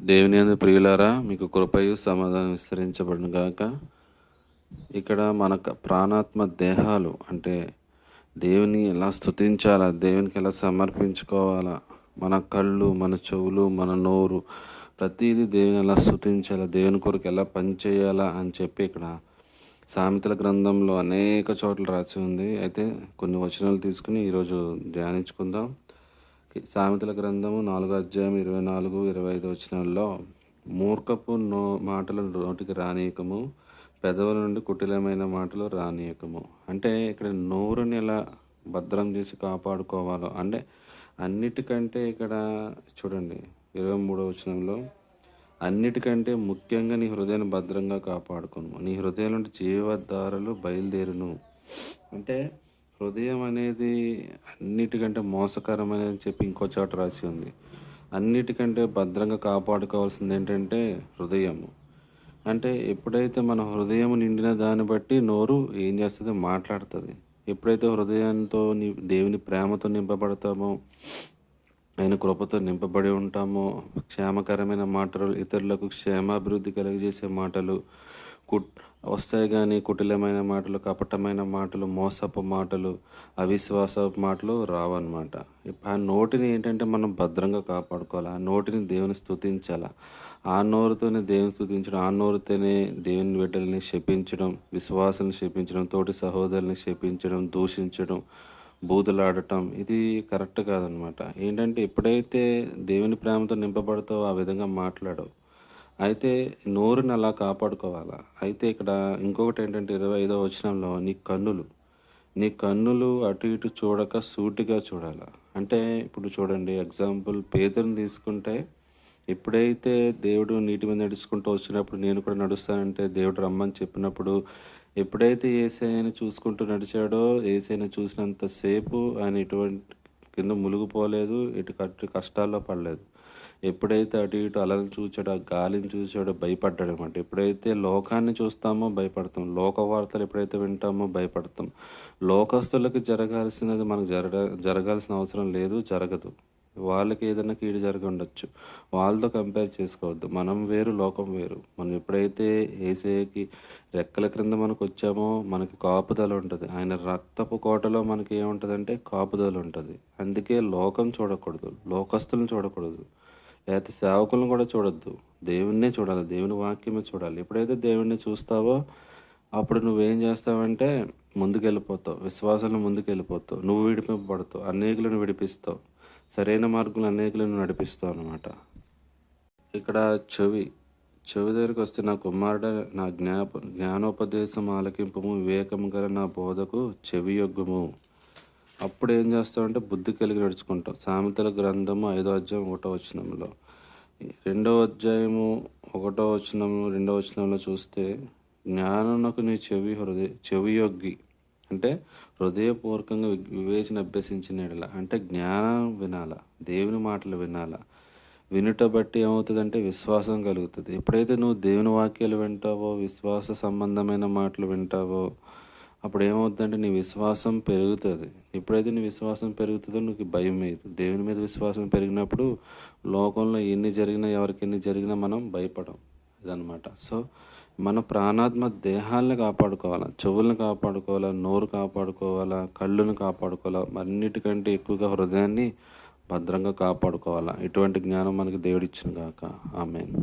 దేవుని యందు ప్రియులారా, మీకు కృపయు సమాధానం విస్తరించబడును గాక. ఇక్కడ మన ప్రాణాత్మ దేహాలు అంటే దేవుని ఎలా స్తుతించాలా, దేవునికి ఎలా సమర్పించుకోవాలా, మన కళ్ళు, మన చెవులు, మన నోరు, ప్రతిదీ దేవుని ఎలా స్తుతించాలా, దేవుని కొరకు ఎలా పనిచేయాలా అని చెప్పి ఇక్కడ సామెతల గ్రంథంలో అనేక చోట్ల రాసి ఉంది. అయితే కొన్ని వచనాలు తీసుకుని ఈరోజు ధ్యానించుకుందాం. సామెతల గ్రంథము 4వ అధ్యాయం 24, 25 వచనాల్లో, మూర్ఖపు మాటలు నోటికి రానీయకము, పెదవుల నుండి కుటిలమైన మాటలు రానీయకము. అంటే ఇక్కడ నోరుని ఎలా భద్రం చేసి కాపాడుకోవాలో, అంటే అన్నిటికంటే ఇక్కడ చూడండి 23వ వచనంలో, అన్నిటికంటే ముఖ్యంగా నీ హృదయాన్ని భద్రంగా కాపాడుకోను, నీ హృదయం నుండి జీవధారలు బయలుదేరును. అంటే హృదయం అనేది అన్నిటికంటే మోసకరమైనది అని చెప్పి ఇంకో చోట రాసి ఉంది. అన్నిటికంటే భద్రంగా కాపాడుకోవాల్సింది ఏంటంటే హృదయము. అంటే ఎప్పుడైతే మన హృదయం నిండిన దాన్ని బట్టి నోరు ఏం చేస్తుంది, మాట్లాడుతుంది. ఎప్పుడైతే హృదయంతో దేవుని ప్రేమతో నింపబడతామో, ఆయన కృపతో నింపబడి ఉంటామో, క్షేమకరమైన మాటలు, ఇతరులకు క్షేమాభివృద్ధి కలిగజేసే మాటలు వస్తాయి. కానీ కుటిలమైన మాటలు, కపటమైన మాటలు, మోసపు మాటలు, అవిశ్వాసపు మాటలు రావన్నమాట. ఆ నోటిని ఏంటంటే మనం భద్రంగా కాపాడుకోవాలి. ఆ నోటిని దేవుని స్తుతించాలి. ఆ నోరుతోనే దేవుని స్తుతించడం, ఆ నోరుతోనే దేవుని బిడ్డల్ని శపించడం, విశ్వాసాలను శపించడం, తోటి సహోదరుల్ని శపించడం, దూషించడం, బూతులాడటం, ఇది కరెక్ట్ కాదనమాట. ఏంటంటే ఎప్పుడైతే దేవుని ప్రేమతో నింపబడతావో ఆ విధంగా మాట్లాడవు. అయితే నోరుని అలా కాపాడుకోవాలా. అయితే ఇక్కడ ఇంకొకటి ఏంటంటే 25వ వచనంలో, నీ కన్నులు అటు ఇటు చూడక సూటిగా చూడాలా. అంటే ఇప్పుడు చూడండి, ఎగ్జాంపుల్ పేతురుని తీసుకుంటే, ఎప్పుడైతే దేవుడు నీటి మీద నడుచుకుంటూ వచ్చినప్పుడు నేను కూడా నడుస్తానంటే దేవుడు రమ్మని చెప్పినప్పుడు, ఎప్పుడైతే యేసయ్యని చూసుకుంటూ నడిచాడో, యేసయ్యని చూసినంతసేపు ఆయన ఎటువంటి కింద మునిగిపోలేదు, ఎటు కష్టాల్లో పడలేదు. ఎప్పుడైతే అటు ఇటు అలలను చూచాడో, ఆ గాలిని చూచాడో భయపడ్డాడు అనమాట. ఎప్పుడైతే లోకాన్ని చూస్తామో భయపడతాం, లోక వార్తలు ఎప్పుడైతే వింటామో భయపడతాం. లోకస్తులకు జరగాల్సినది మనకు జరగాల్సిన అవసరం లేదు, జరగదు. వాళ్ళకి ఏదైనా కీడు జరిగి ఉండొచ్చు, వాళ్ళతో కంపేర్ చేసుకోవద్దు. మనం వేరు, లోకం వేరు. మనం ఎప్పుడైతే యేసయ్యకి రెక్కల క్రింద మనకు వచ్చామో మనకి కాపుదల ఉంటుంది. ఆయన రక్తపు కోటలో మనకి ఏముంటుందంటే కాపుదల ఉంటుంది. అందుకే లోకం చూడకూడదు, లోకస్తులను చూడకూడదు, లేకపోతే సేవకులను కూడా చూడొద్దు. దేవుణ్ణే చూడాలి, దేవుని వాక్యమే చూడాలి. ఎప్పుడైతే దేవుణ్ణి చూస్తావో అప్పుడు నువ్వేం చేస్తావంటే ముందుకెళ్ళిపోతావు, విశ్వాసంలో ముందుకెళ్ళిపోతావు, నువ్వు విడిపింపబడతావు, అనేకులను విడిపిస్తావు, సరైన మార్గంలో అనేకులను నడిపిస్తావు అనమాట. ఇక్కడ చెవి దగ్గరికి వస్తే, నా కుమారుడు నా జ్ఞానోపదేశం ఆలకింపము, వివేకము గల నా బోధకు చెవి యొగ్గుము. అప్పుడు ఏం చేస్తామంటే బుద్ధి కలిగి నడుచుకుంటాం. సామెతల గ్రంథము 5వ అధ్యాయం 1వ వచనంలో, 2వ అధ్యాయము 1వ వచనము 2వ వచనంలో చూస్తే, జ్ఞానమునకు నీ చెవి యొగ్గి, అంటే హృదయపూర్వకంగా వివేచన అభ్యసించిన ఎడల, అంటే జ్ఞానం వినాలా, దేవుని మాటలు వినాలా. వినుట బట్టి ఏమవుతుందంటే విశ్వాసం కలుగుతుంది. ఎప్పుడైతే నువ్వు దేవుని వాక్యాలు వింటావో, విశ్వాస సంబంధమైన మాటలు వింటావో, అప్పుడు ఏమవుతుందంటే నీ విశ్వాసం పెరుగుతుంది. ఎప్పుడైతే నీ విశ్వాసం పెరుగుతుందో నీకు భయం లేదు. దేవుని మీద విశ్వాసం పెరిగినప్పుడు లోకంలో ఎన్ని జరిగినా, ఎవరికి ఎన్ని జరిగినా మనం భయపడం. ఇదనమాట. సో మన ప్రాణాత్మ దేహాలను కాపాడుకోవాలా, చెవులను కాపాడుకోవాలా, నోరు కాపాడుకోవాలా, కళ్ళును కాపాడుకోవాలా, అన్నిటికంటే ఎక్కువగా హృదయాన్ని భద్రంగా కాపాడుకోవాలా. ఇటువంటి జ్ఞానం మనకి దేవుడిచ్చిన గాక. ఆమేన్.